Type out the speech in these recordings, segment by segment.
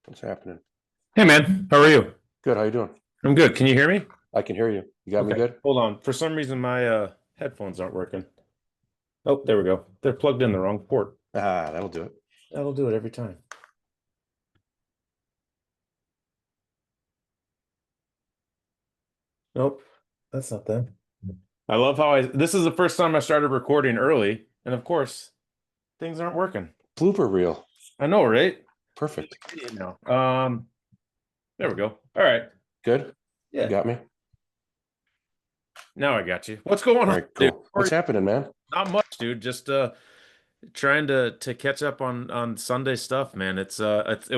What's happening? Hey man, how are you? Good. How you doing? I'm good. Can you hear me? I can hear you. You got me Okay. good? Hold on. For some reason my headphones aren't working. Oh, there we go. They're plugged in the wrong port. Ah, that'll do it. That'll do it every time. Nope, that's not them. I love how this is the first time I started recording early, and of course, things aren't working. Blooper reel. I know, right? Perfect. You know. There we go. All right. Good. You Yeah. got me? All Now I got you. What's going on, right, dude? cool. What's happening, man? Not much, dude. Just trying to catch up on Sunday stuff, man. It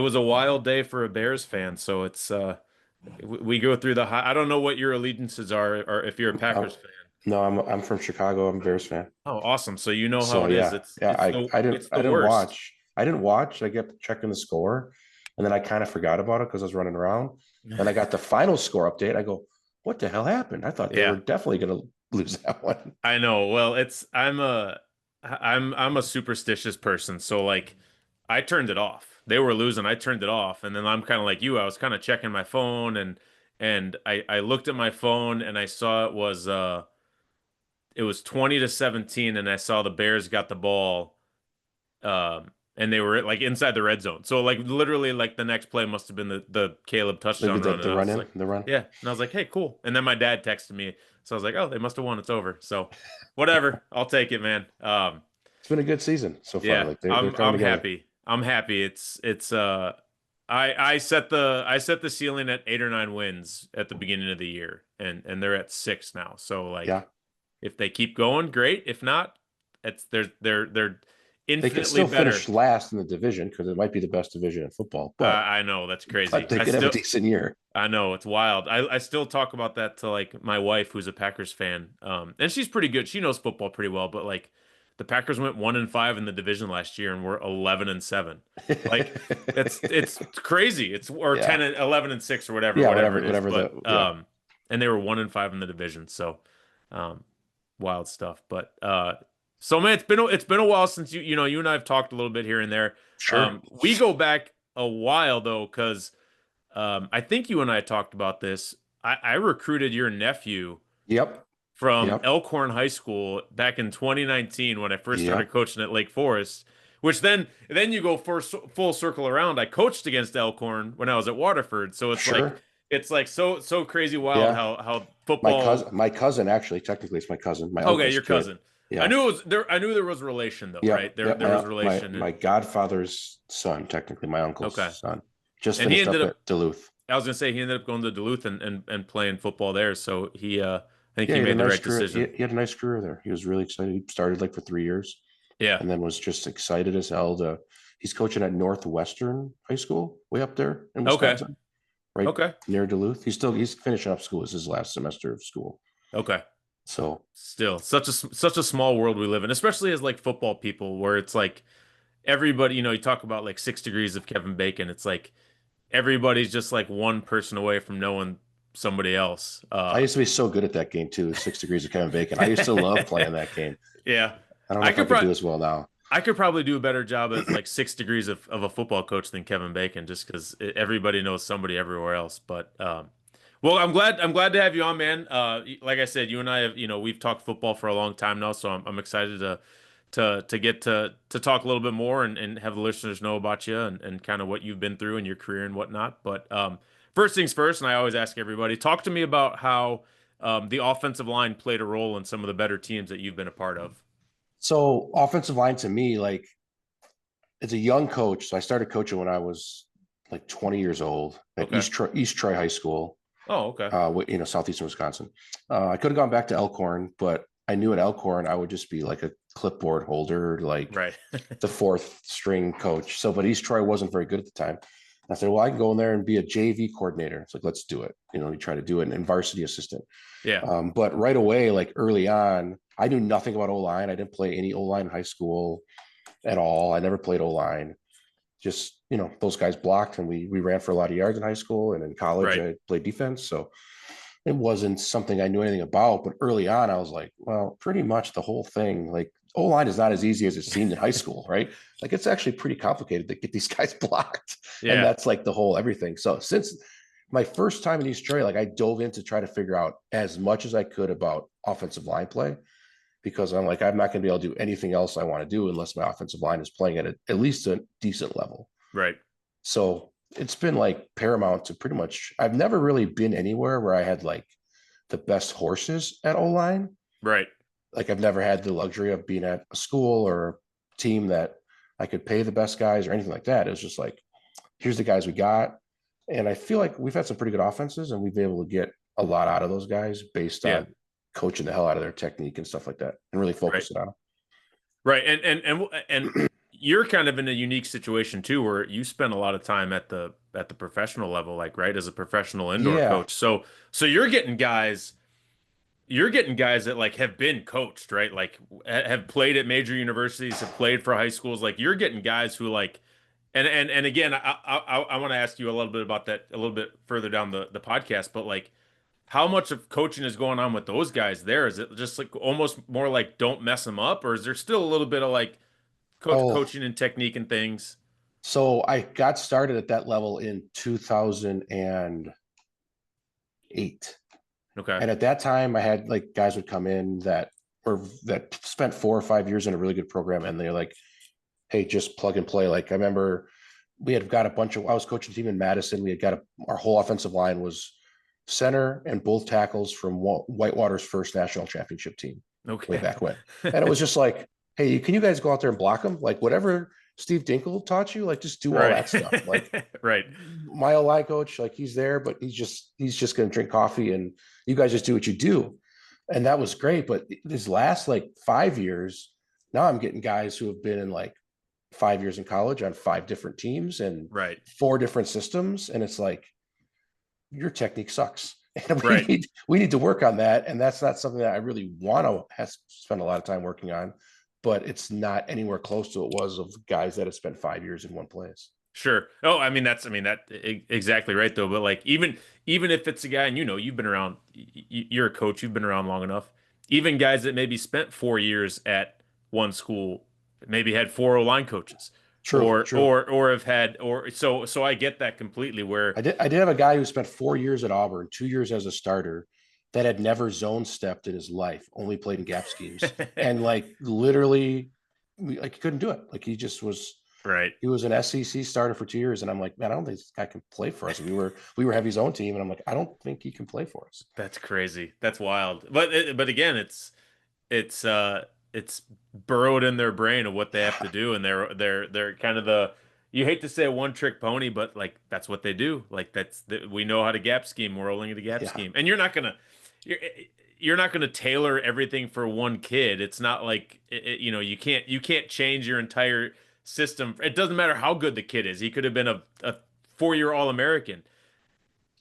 was a wild day for a Bears fan, so we go through the high. I don't know what your allegiances are, or if you're a Um, Packers fan. no, I'm from Chicago. I'm a Bears fan. Oh, awesome. So you know how So it is. yeah, It's yeah. it's the I didn't it's I the didn't worst. watch. I didn't watch. I kept checking the score, and then I kind of forgot about it because I was running around. Then I got the final score update. I go, what the hell happened? I thought they were Yeah, definitely going to lose that one. I know. Well, I'm a superstitious person, so like I turned it off. They were losing, I turned it off, and then I'm kind of like you. I was kind of checking my phone and I looked at my phone and I saw it was 20-17 and I saw the Bears got the ball and they were like inside the red zone. So like literally like the next play must have been the Caleb Maybe touchdown the run and the I run was in, like, the run. yeah. And I was like, "Hey, cool." And then my dad texted me. So I was like, "Oh, they must have won. It's over." So whatever. I'll take it, man. It's been a good season so far. Yeah, Like they're I'm coming I'm together. happy. I'm happy. I set the ceiling at 8 or 9 wins at the beginning of the year and they're at six now. So like Yeah. if they keep going, great. If not, it's they're They could infinitely still finish better. last in the division because it might be the best division in football, I know that's but crazy. they I could have a still decent year. I know it's wild. I still talk about that to like my wife who's a Packers fan. And she's pretty good. She knows football pretty well, but like the Packers went 1-5 in the division last year and we're 11-7. Like it's crazy. It's or Yeah. 10 and 11-6 or whatever, Yeah, whatever whatever, it is. whatever But the yeah. and they were 1-5 in the division. So um wild stuff. But so man, it's been a while since you and I have talked a little bit here and there. Sure. We go back a while though, because I think you and I talked about this. I recruited your nephew Yep. from Yep. Elkhorn High School back in 2019 when I first started Yep. coaching at Lake Forest, which then you go full circle around. I coached against Elkhorn when I was at Waterford, so Sure. it's like so crazy wild Yeah. how My football. cousin, my cousin actually, technically it's my cousin, my Okay, uncle's your kid. cousin. I Yeah. knew it was there. I knew there was relation though, right? Yep. There Yep. there was My relation my and godfather's son, technically my okay. uncle's son, just And he finished ended up up at Duluth. I was gonna say he ended up going to Duluth and playing football there. So I think Yeah, he he had a made the nice right career. decision. He had a nice career there. He was really excited. He started like for 3 years Yeah. and then was just excited as hell to. He's coaching at Northwestern High School, way up there in Okay. Wisconsin, right Okay. near Duluth. He's finishing up school. It's his last semester of school. Okay. So Still, such a small world we live in, especially as like football people, where it's like everybody, you talk about like 6 degrees of Kevin Bacon. It's like everybody's just like one person away from knowing somebody else. I used to be so good at that game too. 6 degrees of Kevin Bacon. I used to love playing that game. Yeah. I don't know I if I could could probably do as well now. I could probably do a better job as like 6 degrees of a football coach than Kevin Bacon, just because everybody knows somebody everywhere else. But well, I'm glad to have you on, man. Like I said, you and I have we've talked football for a long time now, so I'm excited to get to talk a little bit more and have the listeners know about you and kind of what you've been through in your career and whatnot. But first things first, and I always ask everybody, talk to me about how the offensive line played a role in some of the better teams that you've been a part of. So offensive line to me, like as a young coach, so I started coaching when I was like 20 years old at Okay. East Troy High School, Oh, okay. southeastern Wisconsin. I could have gone back to Elkhorn, but I knew at Elkhorn I would just be like a clipboard holder, like Right. the fourth string coach. So, but East Troy wasn't very good at the time. I said, well, I can go in there and be a JV coordinator. It's like, let's do it. You try to do it and varsity assistant. Yeah. But right away, like early on, I knew nothing about O line. I didn't play any O line in high school at all. I never played O line. Just those guys blocked, and we ran for a lot of yards in high school, and in college Right. I played defense. So it wasn't something I knew anything about. But early on, I was like, well, pretty much the whole thing. Like O-line is not as easy as it seemed in high school, right? Like it's actually pretty complicated to get these guys blocked. And Yeah. that's like the whole everything. So since my first time in East Troy, like I dove in to try to figure out as much as I could about offensive line play because I'm like, I'm not going to be able to do anything else I want to do unless my offensive line is playing at least a decent level. Right. So it's been like paramount to pretty much, I've never really been anywhere where I had like the best horses at O-line. Right. Like I've never had the luxury of being at a school or a team that I could pay the best guys or anything like that. It was just like, here's the guys we got. And I feel like we've had some pretty good offenses and we've been able to get a lot out of those guys based Yeah. on coaching the hell out of their technique and stuff like that and really Right. focusing on Right. And you're kind of in a unique situation too, where you spend a lot of time at the professional level, like right, as a professional them. indoor Yeah, coach. So you're getting guys that like have been coached, right? Like have played at major universities, have played for high schools. Like you're getting guys who like, and again, I want to ask you a little bit about that a little bit further down the podcast, but like how much of coaching is going on with those guys there? Is it just like almost more like don't mess them up, or is there still a little bit of like Oh, coaching and technique and things? so I got started at that level in 2008. Okay. And at that time, I had like guys would come in that spent 4 or 5 years in a really good program, and they're like, "Hey, just plug and play." Like I remember we had got a bunch of. I was coaching a team in Madison. We had got our whole offensive line was center and both tackles from Whitewater's first national championship team way Okay. back when, and it was just like, "Hey, can you guys go out there and block them? Like whatever Steve Dinkle taught you, like just do all Right. that stuff." Like Right. my line coach, like he's there, but he's just going to drink coffee, and you guys just do what you do, and that was great. But these last like 5 years, now I'm getting guys who have been in like 5 years in college on 5 different teams and Right. 4 different systems, and it's like your technique sucks, and we Right. need we need to work on that, and that's not something that I really want to spend a lot of time working on. But it's not anywhere close to it was of guys that have spent 5 years in one place. Sure. Oh, I mean that exactly right though. But like even if it's a guy and you've been around, you're a coach, you've been around long enough. Even guys that maybe spent 4 years at one school, maybe had four O-line coaches, True, true. or have had or so I get that completely. Where I did have a guy who spent 4 years at Auburn, 2 years as a starter, that had never zone stepped in his life, only played in gap schemes, and like literally, like he couldn't do it. Like right. he was an SEC starter for 2 years, and I'm like, man, I don't think this guy can play for us. We were heavy zone team, and I'm like, I don't think he can play for us. That's crazy. That's wild. But again, it's burrowed in their brain of what they have to do, and they're kind of the you hate to say a one trick pony, but like that's what they do. Like we know how to gap scheme. We're rolling into gap Yeah, scheme, and you're you're not gonna tailor everything for one kid. It's not like you can't change your entire system. It doesn't matter how good the kid is. He could have been a 4 year All-American.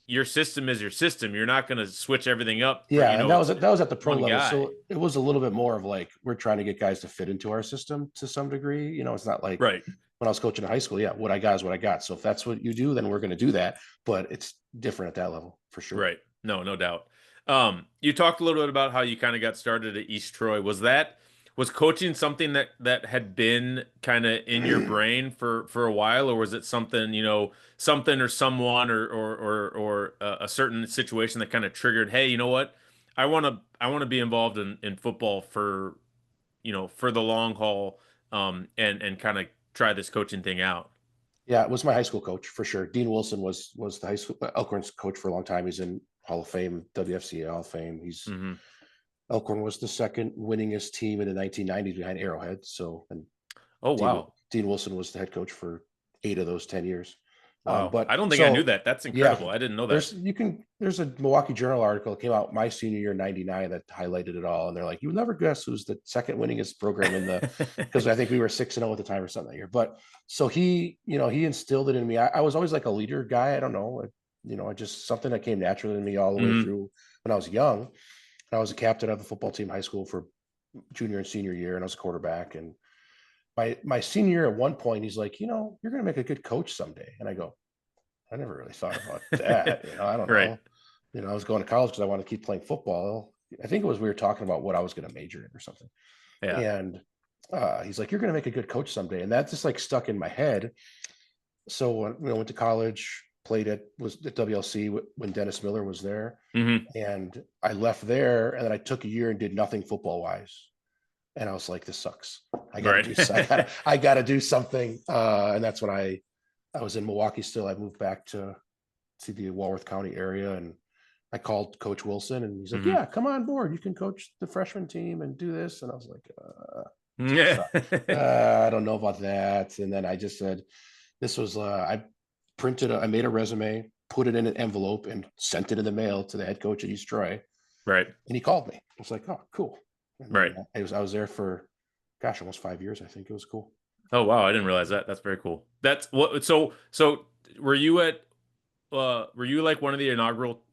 Your system is your system. You're not going to switch everything up for, yeah, and that was at the pro one level, guy. so it was a little bit more of like we're trying to get guys to fit into our system to some degree. It's not like Right. when I was coaching in high school. Yeah, what I got is what I got. So if that's what you do, then we're going to do that. But it's different at that level for sure. Right. No, no doubt. You talked a little bit about how you kind of got started at East Troy. Was coaching something that had been kind of in your brain for a while, or was it something, something or someone or a certain situation that kind of triggered, hey, you know what? I want to be involved in football for the long haul, and kind of try this coaching thing out. Yeah, it was my high school coach for sure. Dean Wilson was the high school Elkhorn's coach for a long time. He's in Hall of Fame, WFCA Hall of Fame. Hmm. Elkhorn was the second winningest team in the 1990s behind Arrowhead. So, and Oh, Dean, wow. Dean Wilson was the head coach for 8 of those 10 years. Wow. But I don't think I knew so that. That's yeah, incredible. I didn't know that. there's a Milwaukee Journal article that came out my senior year in '99 that highlighted it all, and they're like, you'll never guess who's the second winningest program in the because I think we were 6-0 at the time or something that year. But so he instilled it in me. I was always like a leader guy. I don't know, I just something that came naturally to me all the way Hmm. through when I was young. I was a captain of the football team in high school for junior and senior year, and I was a quarterback. And my senior year, at one point, he's like, you're going to make a good coach someday. And I go, I never really thought about that. I don't Right. know. I was going to college because I wanted to keep playing football. I think it was we were talking about what I was going to major in or something. Yeah. And He's like, you're going to make a good coach someday. And that just like stuck in my head. So when I went to college, was at WLC when Dennis Miller was there. Hmm. And I left there and then I took a year and did nothing football wise. And I was like, this sucks. I got to Right. do, I got to do something. And that's when I was in Milwaukee still. I moved back to the Walworth County area and I called Coach Wilson and he's like, Hmm. yeah, come on board. You can coach the freshman team and do this. And I was like, Yeah. I don't know about that. And then I just said, I I made a resume, put it in an envelope and sent it in the mail to the head coach at East Troy. Right. And he called me. I was like, oh, cool. And then Right. I was there for, gosh, almost 5 years. I think it was cool. Oh wow, I didn't realize that. That's very cool. That's what so were you at were you like one of the inaugural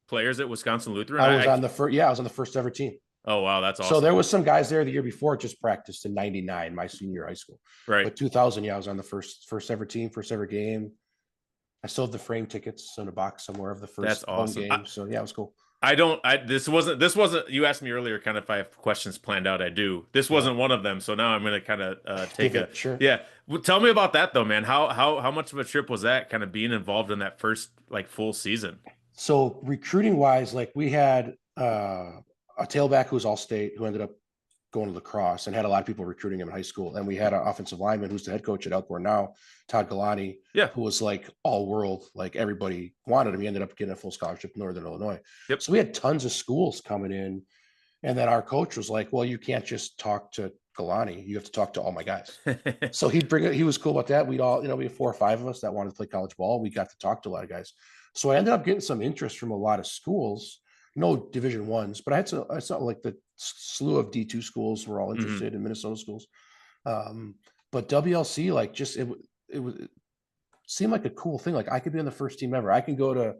players at Wisconsin Lutheran? I was on the first ever team. Oh wow, that's So awesome. there was some guys there the year before just practiced in 99, my senior year of high school. Right. But 2000, yeah, I was on the first ever team, first ever game. I still have the frame tickets in a box somewhere of the That's first home awesome. game. So yeah, it was cool. I don't I this wasn't you asked me earlier kind of if I have questions planned out. I do. This Yeah. wasn't one of them. So now I'm going to kind of take Give a it, sure. yeah. Well, tell me about that though, man. How much of a trip was that kind of being involved in that first like full season? So recruiting wise, like we had a tailback who was all state who ended up going to lacrosse and had a lot of people recruiting him in high school. And we had an offensive lineman who's the head coach at Elkhorn now, Todd Galani, Yeah. who was like all world, like everybody wanted him. He ended up getting a full scholarship in Northern Illinois. Yep. So we had tons of schools coming in. And then our coach was like, well, you can't just talk to Galani. You have to talk to all my guys. So he was cool about that. We'd all, we had 4 or 5 of us that wanted to play college ball. We got to talk to a lot of guys. So I ended up getting some interest from a lot of schools, no Division Ones, but I saw like the slew of D2 schools were all Hmm. interested in Minnesota schools. But WLC, like it seemed like a cool thing. Like I could be on the first team ever. I can go to,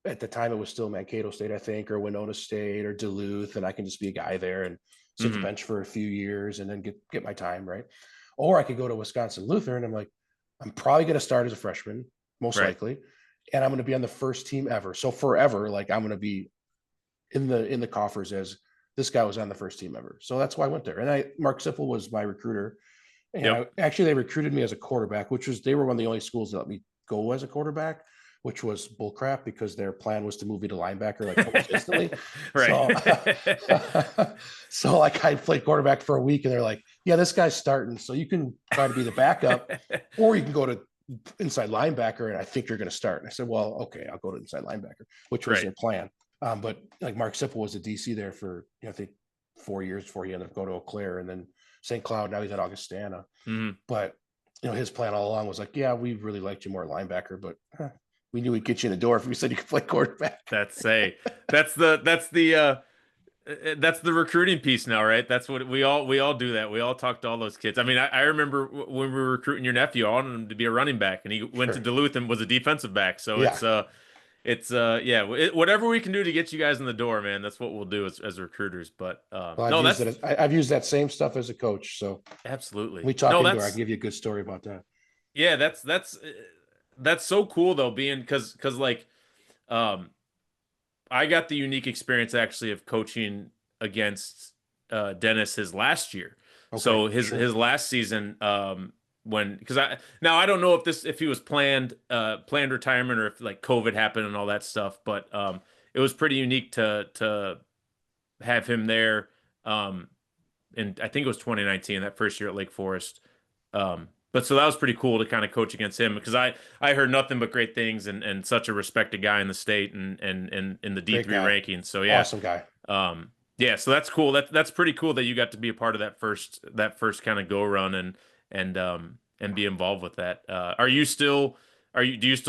at the time it was still Mankato State, I think, or Winona State or Duluth, and I can just be a guy there and sit the Hmm. bench for a few years and then get my time, right? Or I could go to Wisconsin Lutheran. I'm like, I'm probably going to start as a freshman, most Right. likely, and I'm going to be on the first team ever. So forever, like I'm going to be in the coffers as this guy was on the first team ever. So that's why I went there. And Mark Sippel was my recruiter, and Yep. actually they recruited me as a quarterback, they were one of the only schools that let me go as a quarterback, which was bullcrap because their plan was to move me to linebacker like almost instantly. So, Right. so like I played quarterback for a week, and they're like, "Yeah, this guy's starting, so you can try to be the backup, or you can go to inside linebacker, and I think you're going to start." And I said, "Well, okay, I'll go to inside linebacker," which was Right. their plan. But like Mark Sippel was a DC there for I think 4 years before he ended up going to Eau Claire and then St. Cloud. Now he's at Augustana. Hmm. But his plan all along was like, yeah, we really liked you more linebacker, but we knew we'd get you in the door if we said you could play quarterback. That's that's the recruiting piece now, right? That's what we all do that. We all talk to all those kids. I mean, I remember when we were recruiting your nephew, I wanted him to be a running back, and he went to Sure. Duluth and was a defensive back. So Yeah. whatever we can do to get you guys in the door, man. That's what we'll do as recruiters. But Well, no, that's I've used that same stuff as a coach. So absolutely we talk no, indoor. I can that's give you a good story about that. yeah, that's so cool though, being because like um I got the unique experience actually of coaching against Dennis his last year. Okay. So his Sure. last season, when because I don't know if he was planned retirement or if like COVID happened and all that stuff, but it was pretty unique to have him there. And I think it was 2019, that first year at Lake Forest. But so that was pretty cool to kind of coach against him because I heard nothing but great things and such a respected guy in the state and in the Great D3 guy. rankings. So yeah. Awesome guy. Yeah, so that's cool. That's pretty cool that you got to be a part of that first kind of go run and be involved with that. Do you still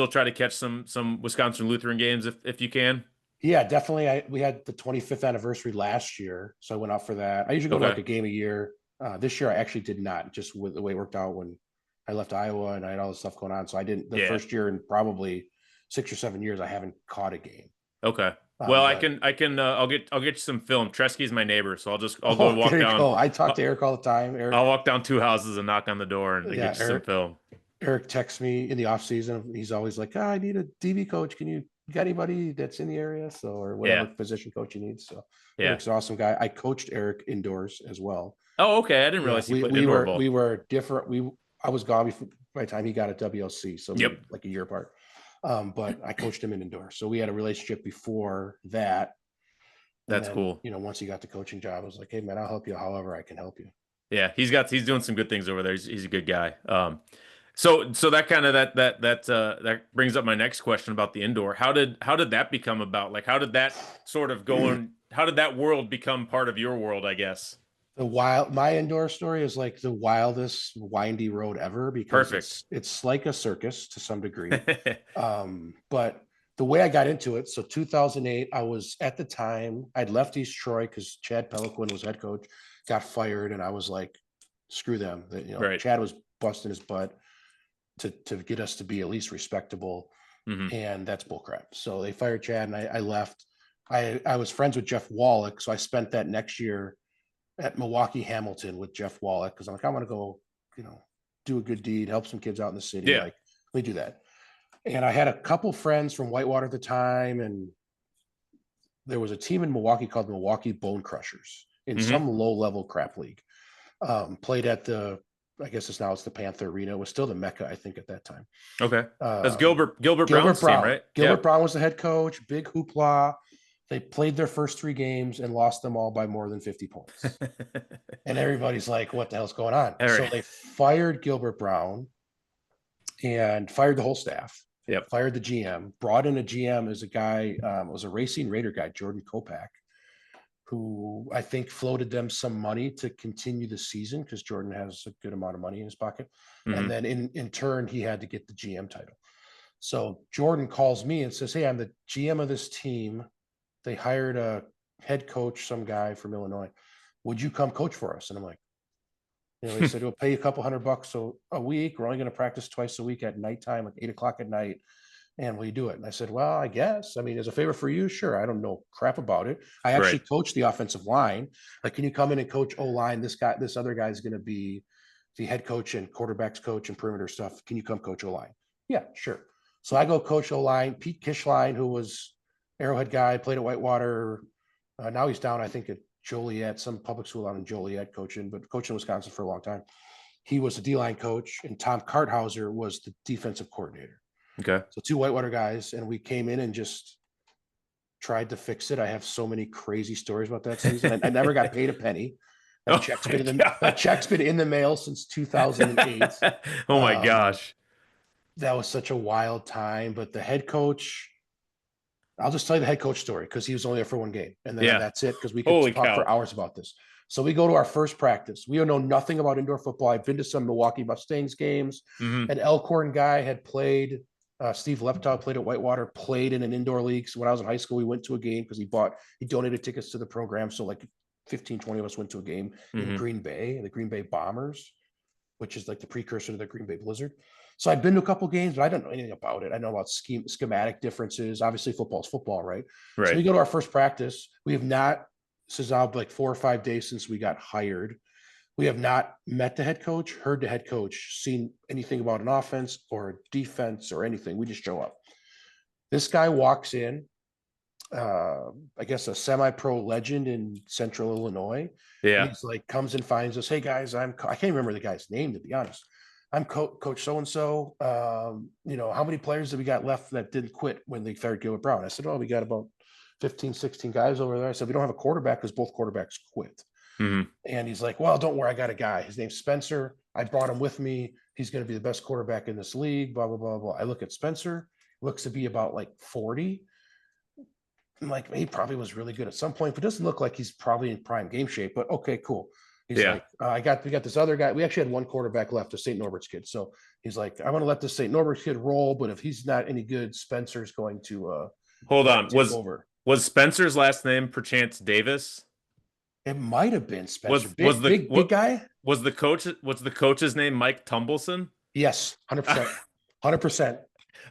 try to catch some Wisconsin Lutheran games if you can? Yeah, definitely. We had the 25th anniversary last year, so I went out for that. I usually go to like Okay. a game a year. This year I actually did not, just with the way it worked out when I left Iowa and I had all this stuff going on. So I didn't the Yeah. first year in probably 6 or 7 years I haven't caught a game. Okay. Well, I But can I'll get you some film. Tresky's my neighbor, so I'll go oh, walk there you down. go. I talk I'll, to Eric all the time. Eric, I'll walk down two houses and knock on the door and get yeah, you some film. Eric texts me in the off season. He's always like, I need a DB coach. You got anybody that's in the area? So, or whatever Yeah. position coach you need. So Yeah. Eric's an awesome guy. I coached Eric indoors as well. Oh, okay. I didn't Yeah, realize he played indoor ball. we were different. I was gone before by the time he got at WLC, so we Yep, were like a year apart. But I coached him in indoor, so we had a relationship before that. And that's then, cool. once he got the coaching job, I was like, "Hey, man, I'll help you however I can help you." Yeah, he's doing some good things over there. He's a good guy. So that kind of that brings up my next question about the indoor. How did that become about? Like, how did that sort of go on? How did that world become part of your world, I guess? My indoor story is like the wildest windy road ever because Perfect. it's like a circus to some degree. But the way I got into it, so 2008, I was at the time I'd left East Troy because Chad Peliquin was head coach, got fired, and I was like, screw them. Right. Chad was busting his butt to get us to be at least respectable, Hmm. and that's bullcrap. So they fired Chad, and I left. I was friends with Jeff Wallach, so I spent that next year at Milwaukee Hamilton with Jeff Wallach because I'm like, I want to go, do a good deed, help some kids out in the city. Yeah. Like, let me do that. And I had a couple friends from Whitewater at the time, and there was a team in Milwaukee called Milwaukee Bone Crushers in Hmm. some low-level crap league. Played at I guess it's the Panther Arena. It was still the Mecca, I think, at that time. Okay. That's Um, Gilbert Gilbert Brown's team, Brown. right? Gilbert Yeah. Brown was the head coach. Big hoopla. They played their first 3 games and lost them all by more than 50 points. And everybody's like, what the hell's going on? All So right. they fired Gilbert Brown and fired the whole staff, Yep. fired the GM, brought in a GM as a guy, was a Racing Raider guy, Jordan Kopak, who I think floated them some money to continue the season because Jordan has a good amount of money in his pocket. And Hmm. then in turn, he had to get the GM title. So Jordan calls me and says, hey, I'm the GM of this team. They hired a head coach, some guy from Illinois. Would you come coach for us? And I'm like, they said, we'll pay you a couple $100 a week. We're only going to practice twice a week at nighttime, like 8 o'clock at night. And will you do it? And I said, well, I guess. I mean, as a favor for you, sure. I don't know crap about it. I actually Right. coach the offensive line. Like, can you come in and coach O-line? This other guy is going to be the head coach and quarterbacks coach and perimeter stuff. Can you come coach O-line? Yeah, sure. So I go coach O-line. Pete Kishline, who was Arrowhead guy, played at Whitewater. Now he's down, I think, at Joliet, some public school out in Joliet coaching, but coaching in Wisconsin for a long time. He was the D-line coach, and Tom Karthauser was the defensive coordinator. Okay. So 2 Whitewater guys, and we came in and just tried to fix it. I have so many crazy stories about that season. I never got paid a penny. That Oh check's my been in that God. check's been in the mail since 2008. Oh my Um, gosh. that was such a wild time. But the head coach, I'll just tell you the head coach story because he was only there for 1 game, and then Yeah. that's it because we could Holy talk for cow. hours about this. So we go to our first practice. We know nothing about indoor football. I've been to some Milwaukee Mustangs games. Hmm. An Elkhorn guy had played. Steve Leptow played at Whitewater, played in an indoor league. So when I was in high school, we went to a game because he donated tickets to the program. So like 15, 20 of us went to a game in Hmm. Green Bay, the Green Bay Bombers, which is like the precursor to the Green Bay Blizzard. So I've been to a couple games, but I don't know anything about it. I know about schematic differences. Obviously, football is football, right? So Right. we go to our first practice. We have not, this is now like 4 or 5 days since we got hired. We have not met the head coach, heard the head coach, seen anything about an offense or a defense or anything. We just show up. This guy walks in, I guess a semi-pro legend in Central Illinois, and Yeah. he's like, comes and finds us. Hey guys, I can't remember the guy's name to be honest. I'm coach so and so. How many players have we got left that didn't quit when they fired Gilbert Brown? I said, oh, we got about 15, 16 guys over there. I said, we don't have a quarterback because both quarterbacks quit. Hmm. And he's like, well, don't worry, I got a guy. His name's Spencer. I brought him with me. He's going to be the best quarterback in this league, blah, blah, blah, blah. I look at Spencer, looks to be about like 40. I'm like, he probably was really good at some point, but doesn't look like he's probably in prime game shape. But okay, cool. He's Yeah. like, we got this other guy. We actually had one quarterback left, a St. Norbert's kid. So he's like, I want to let this St. Norbert's kid roll, but if he's not any good, Spencer's going to Hold on. take over. Was Spencer's last name perchance Davis? It might have been Spencer, Was the big what guy. was the coach's name Mike Tumbleson? Yes, 100%, 100%.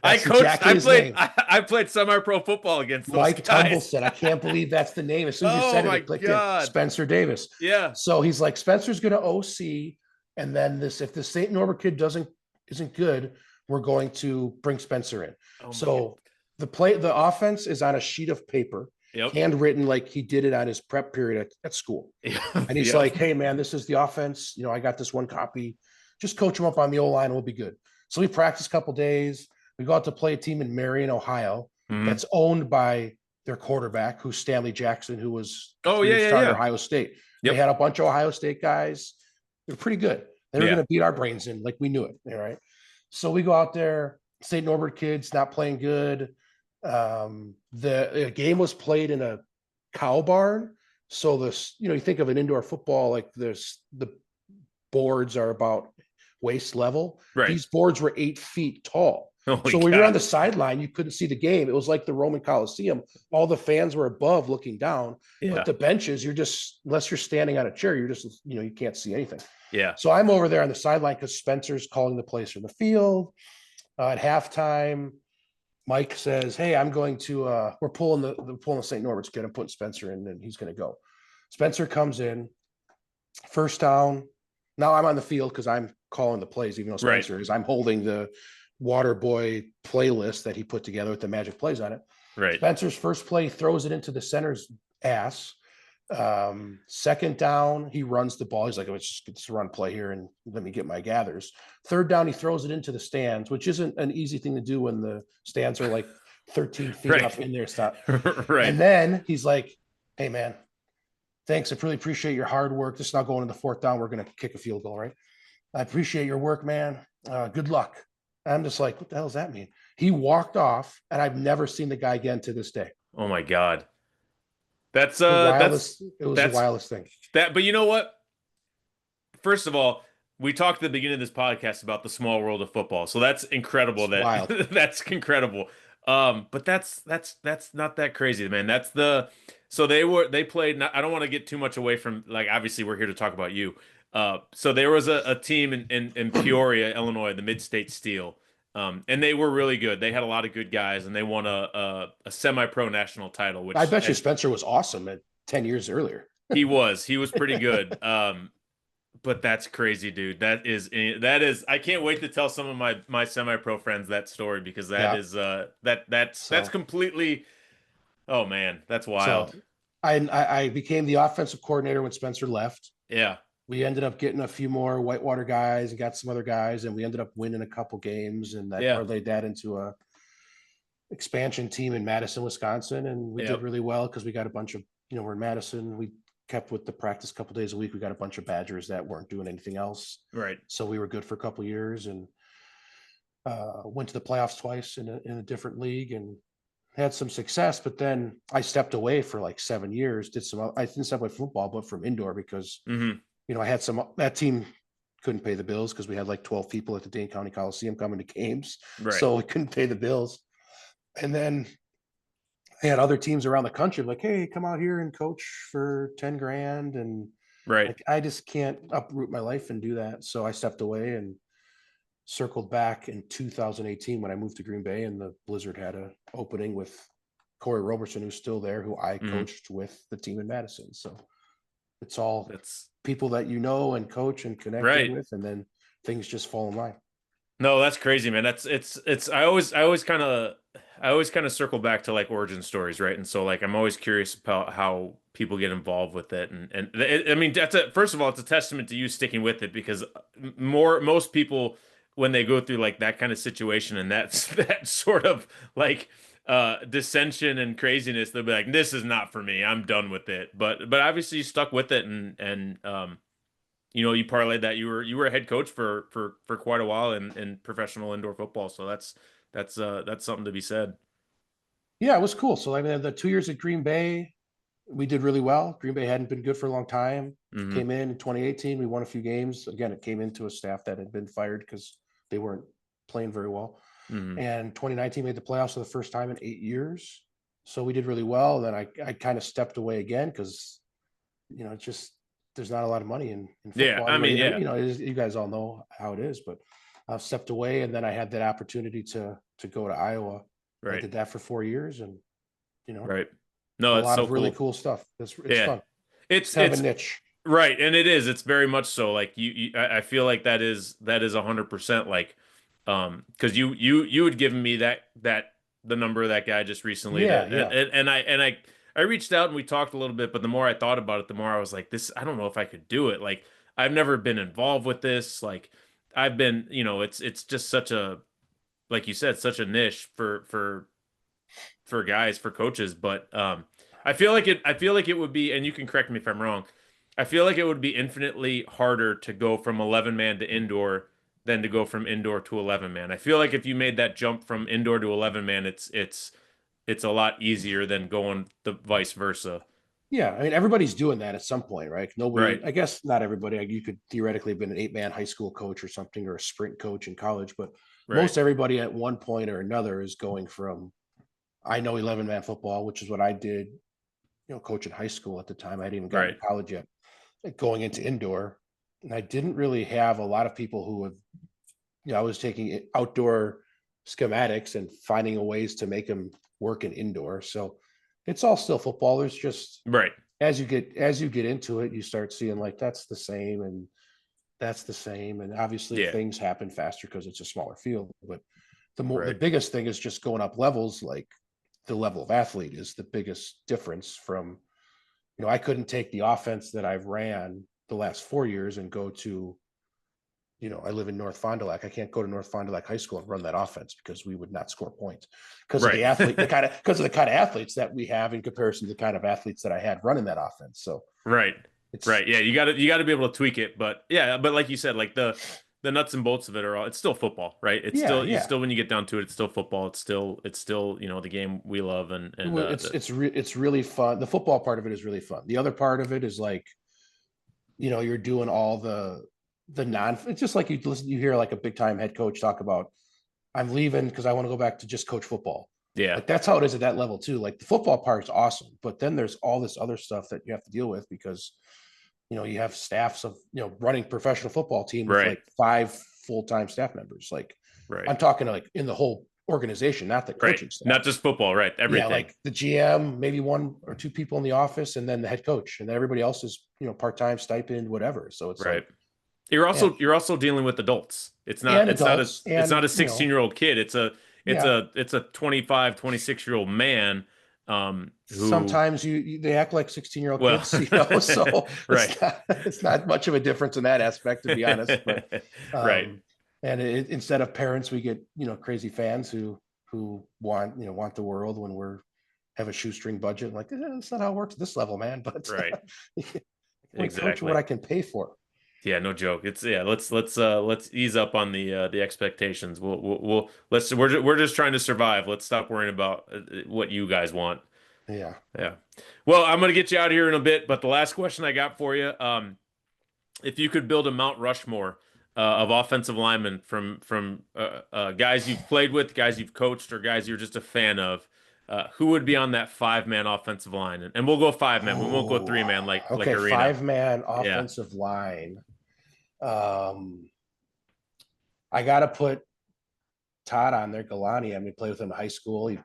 I That's coached. exactly his name. I played semi-pro football against those Mike guys. Tumbleson. I can't believe that's the name. As soon as you Oh said it, my it clicked in. God. Spencer Davis. Yeah. So he's like, Spencer's going to OC, and then if the St. Norbert kid isn't good, we're going to bring Spencer in. Oh my God. So the offense is on a sheet of paper. Yep. handwritten like he did it on his prep period at school. And he's Yep. like, hey, man, this is the offense. I got this one copy. Just coach him up on the O line. We'll be good. So we practice a couple days. We go out to play a team in Marion, Ohio, Mhm. that's owned by their quarterback, who's Stanley Jackson, who was Oh yeah, yeah, three-star at yeah. Ohio State. They Yep. had a bunch of Ohio State guys. They're pretty good. They were going Yeah. to beat our brains in, like we knew it. All right. So we go out there. St. Norbert kids not playing good. The game was played in a cow barn. So this, you think of an indoor football, like the boards are about waist level. Right. These boards were 8 feet tall. Holy So when you're on cow. the sideline, you couldn't see the game. It was like the Roman Coliseum. All the fans were above looking down, but Yeah. the benches, you're just, unless you're standing on a chair, you're just, you can't see anything. Yeah. So I'm over there on the sideline because Spencer's calling the plays from the field. At halftime, Mike says, "Hey, I'm going to. We're pulling the St. Norbert's kid. I'm putting Spencer in, and he's going to go." Spencer comes in, first down. Now I'm on the field because I'm calling the plays, even though Right. Spencer is. I'm holding the Water Boy playlist that he put together with the magic plays on it. Right. Spencer's first play throws it into the center's ass. Second down, he runs the ball. He's like, let's just run play here and let me get my gathers. Third down, he throws it into the stands, which isn't an easy thing to do when the stands are like 13 feet Right. up in their stuff. Right. And then he's like, hey, man, thanks. I really appreciate your hard work. This is not going in the fourth down. We're going to kick a field goal, right? I appreciate your work, man. Good luck. And I'm just like, what the hell does that mean? He walked off, and I've never seen the guy again to this day. Oh my God. That's The that's wildest. It was the that's wildest thing. that. But you know what? First of all, we talked at the beginning of this podcast about the small world of football. So that's incredible It's that wild. that's incredible. But that's not that crazy, man. That's the so they played I don't want to get too much away from like obviously we're here to talk about you. So there was a team in Peoria, Illinois, the Mid-State Steel. And they were really good. They had a lot of good guys and they won a semi-pro national title, I which bet you Spencer was awesome at 10 years earlier. he was pretty good. But that's crazy, dude. That is I can't wait to tell some of my semi-pro friends that story because that Yeah. is that's So, completely oh man, that's so wild. I became the offensive coordinator when Spencer left. Yeah. We ended up getting a few more Whitewater guys and got some other guys, and we ended up winning a couple games, and that Yeah. parlayed that into a expansion team in Madison, Wisconsin, and we did Yep. really well because we got a bunch of we're in Madison. We kept with the practice a couple days a week. We got a bunch of Badgers that weren't doing anything else, Right. so we were good for a couple years and went to the playoffs twice in a different league and had some success. But then I stepped away for like 7 years. I didn't step away from football, but from indoor because Hmm. I had that team couldn't pay the bills because we had like 12 people at the Dane County Coliseum coming to games, Right. so we couldn't pay the bills. And then they had other teams around the country like, hey, come out here and coach for 10 grand. And Right. like, I just can't uproot my life and do that. So I stepped away and circled back in 2018 when I moved to Green Bay and the Blizzard had an opening with Corey Roberson, who's still there, who I Hmm. coached with the team in Madison. So it's all That's people that and coach and connected right. with, and then things just fall in line. No, that's crazy, man. It's I always kind of circle back to like origin stories, right? And so like I'm always curious about how people get involved with it, I mean first of all, it's a testament to you sticking with it because most people when they go through like that kind of situation and that's that sort of like dissension and craziness, they'll be like, this is not for me. I'm done with it. But obviously you stuck with it and you parlayed that you were a head coach for quite a while in professional indoor football. So that's something to be said. Yeah, it was cool. So I mean, the 2 years at Green Bay, we did really well. Green Bay hadn't been good for a long time. Hmm. Came in 2018, we won a few games. Again, it came into a staff that had been fired because they weren't playing very well. Hmm. And 2019 made the playoffs for the first time in 8 years. So we did really well. Then I kind of stepped away again because it's just there's not a lot of money in Yeah, football. I mean, Everybody, yeah, you guys all know how it is, but I stepped away, and then I had that opportunity to go to Iowa. I right, did that for 4 years, and right. No, a it's lot so of really cool. cool stuff. It's Yeah, fun. It's it's kind of a it's niche. right, and it is. It's very much so. Like I feel like that is 100% like, because you had given me that the number of that guy just recently Yeah, to yeah. and I I reached out and we talked a little bit, but the more I thought about it, the more I was like, this, I don't know if I could do it. Like, I've never been involved with this. Like, I've been, it's just such a, like you said, such a niche for guys, for coaches. But I feel like it would be, and you can correct me if I'm wrong. I feel like it would be infinitely harder to go from 11 man to indoor than to go from indoor to 11 man. I feel like if you made that jump from indoor to 11 man, it's a lot easier than going the vice versa. Yeah, I mean everybody's doing that at some point, right? Nobody, Right. I guess not everybody. You could theoretically have been an 8-man high school coach or something, or a sprint coach in college, but Right. most everybody at one point or another is going from, I know, 11-man football, which is what I did, coach in high school at the time. I hadn't even gotten Right. to college yet, going into indoor. And I didn't really have a lot of people who have, I was taking outdoor schematics and finding a ways to make them work in indoor. So it's all still football. There's just, Right. as you get into it, you start seeing like that's the same and that's the same. And obviously Yeah. things happen faster because it's a smaller field. But the Right. biggest thing is just going up levels. Like the level of athlete is the biggest difference from, I couldn't take the offense that I've ran the last 4 years and go to, I live in North Fond du Lac. I can't go to North Fond du Lac High School and run that offense because we would not score points because of Right. the athlete, because of the kind of athletes that we have in comparison to the kind of athletes that I had running that offense. So Right. it's, Right. Yeah, you got to be able to tweak it, but yeah, but like you said, like the nuts and bolts of it are all, it's still football, right? It's yeah, still, you yeah. still, when you get down to it, it's still football. It's still, the game we love, and Well, it's really fun. The football part of it is really fun. The other part of it is like, you're doing all the non. It's just like you hear like a big time head coach talk about, I'm leaving because I want to go back to just coach football. yeah. Like that's how it is at that level too. Like the football part is awesome, but then there's all this other stuff that you have to deal with because you have staffs of running professional football team with Right. like 5 full-time staff members. Like Right. I'm talking like in the whole organization, not the Right. coaching staff. Not just football, right? Yeah, Everything. like the GM, maybe 1 or 2 people in the office, and then the head coach, and then everybody else is part-time, stipend, whatever. So it's Right. like, and You're also dealing with adults. adults, It's not and a 16-year-old kid. yeah. It's a 25, 26-year-old man who, Sometimes they act like 16-year-old well, kids, so right. it's not much of a difference in that aspect, to be honest. But Right. and instead of parents, we get crazy fans who want the world when we're have a shoestring budget. Like, that's not how it works at this level, man. But Right. I can only coach what Exactly. I can pay for. Yeah, no joke. It's yeah, let's ease up on the expectations. We're just trying to survive. Let's stop worrying about what you guys want. Yeah. Yeah. Well, I'm gonna get you out of here in a bit, but the last question I got for you, if you could build a Mount Rushmore of offensive linemen from guys you've played with, guys you've coached, or guys you're just a fan of, who would be on that 5-man offensive line? And we'll go 5-man. We won't go Oh, 3-man like okay. Arena. 5-man Yeah. offensive line. Um, I got to put Todd on there. Galani. I mean, played with him in high school. He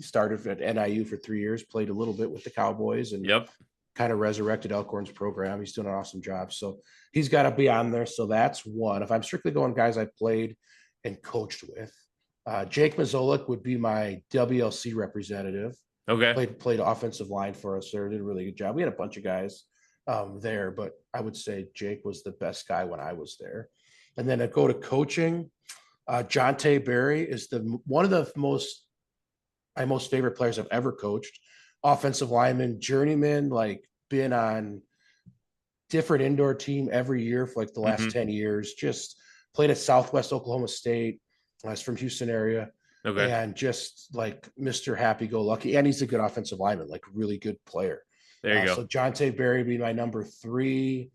started at NIU for 3 years, played a little bit with the Cowboys, and Yep. kind of resurrected Elkhorn's program. He's doing an awesome job. So he's got to be on there. So that's one. If I'm strictly going guys I played and coached with, Jake Mazolik would be my WLC representative. Okay. Played offensive line for us there. Did a really good job. We had a bunch of guys there, but I would say Jake was the best guy when I was there. And then I go to coaching. Jonte Berry is one of the my most favorite players I've ever coached. Offensive lineman, journeyman, like been on different indoor team every year for like the last Hmm. 10 years. Just played at Southwest Oklahoma State. I was from Houston area, Okay. and just like Mr. Happy Go Lucky. And he's a good offensive lineman, like really good player. There you go. So Jonte Berry be my number 3.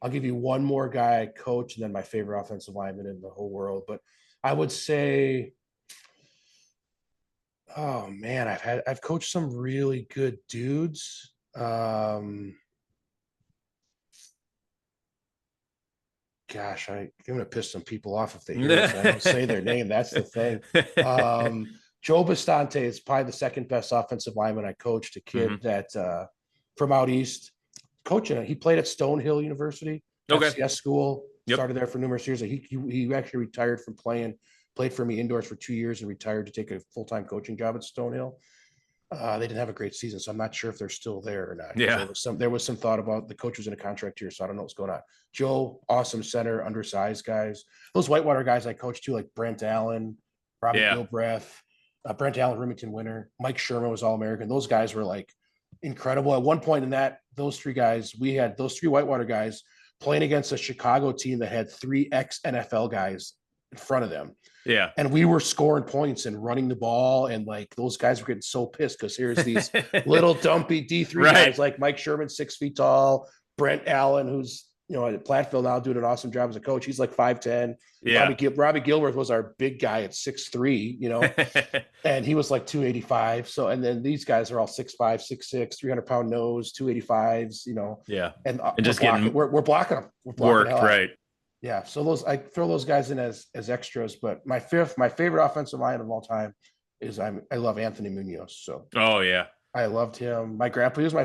I'll give you one more guy I coach, and then my favorite offensive lineman in the whole world. But I would say, oh man, I've coached some really good dudes. Gosh, I'm gonna piss some people off if they hear this. I don't say their name. That's the thing. Joe Bastante is probably the second best offensive lineman I coached. A kid Hmm. that from out east, coaching. He played at Stonehill University, Okay. FCS school. Yep. Started there for numerous years. He actually retired from playing. Played for me indoors for 2 years and retired to take a full-time coaching job at Stonehill. They didn't have a great season, so I'm not sure if they're still there or not. Because Yeah. there was some thought about the coach was in a contract here, so I don't know what's going on. Joe, awesome center, undersized guys. Those Whitewater guys I coached too, like Brent Allen, Robbie Yeah. Gilbreth, Brent Allen, Remington winner, Mike Sherman was All American. Those guys were like incredible. At one point in that, those three guys, we had those three Whitewater guys playing against a Chicago team that had three ex NFL guys in front of them. Yeah. And we were scoring points and running the ball. And like those guys were getting so pissed because here's these little dumpy D3 Right. guys like Mike Sherman, 6 feet tall, Brent Allen, who's at Platteville now doing an awesome job as a coach. He's like 5'10. Yeah. Robbie Gilbert was our big guy at 6'3, and he was like 285. So, and then these guys are all 6'5, 6'6, 300-pound nose, 285s, Yeah. and just we're blocking them. We're blocking worked, right. Yeah, so I throw those guys in as extras, but my favorite offensive line of all time is I love Anthony Munoz. So oh yeah, I loved him. My grandpa, he was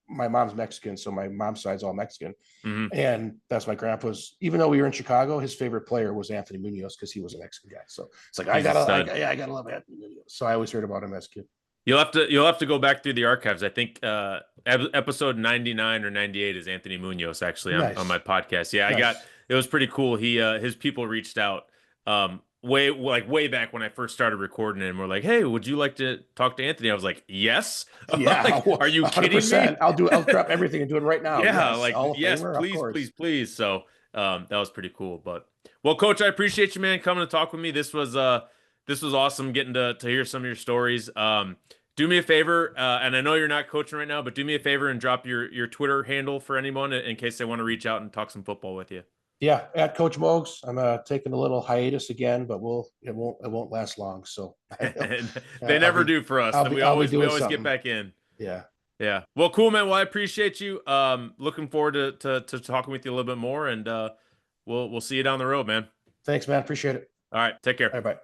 my mom's Mexican, so my mom's side's all Mexican, and that's my grandpa's. Even though we were in Chicago, his favorite player was Anthony Munoz because he was a Mexican guy. So it's like I gotta love Anthony Munoz. So I always heard about him as a kid. You'll have to go back through the archives. I think episode 99 or 98 is Anthony Munoz actually on my podcast. Yeah, nice. It was pretty cool. He his people reached out way back when I first started recording and we're like, "Hey, would you like to talk to Anthony?" I was like, "Yes." Yeah. Like, are you 100%. Kidding me? I'll drop everything and do it right now. Yeah, yes, please. So that was pretty cool. But well, Coach, I appreciate you, man, coming to talk with me. This was awesome getting to hear some of your stories. Do me a favor, and I know you're not coaching right now, but do me a favor and drop your Twitter handle for anyone in case they want to reach out and talk some football with you. Yeah, at Coach Mogs. I'm taking a little hiatus again, but it won't last long. So they never do for us. We always get back in. Yeah. Yeah. Well, cool, man. Well, I appreciate you. Looking forward to talking with you a little bit more, and we'll see you down the road, man. Thanks, man. Appreciate it. All right. Take care. Bye.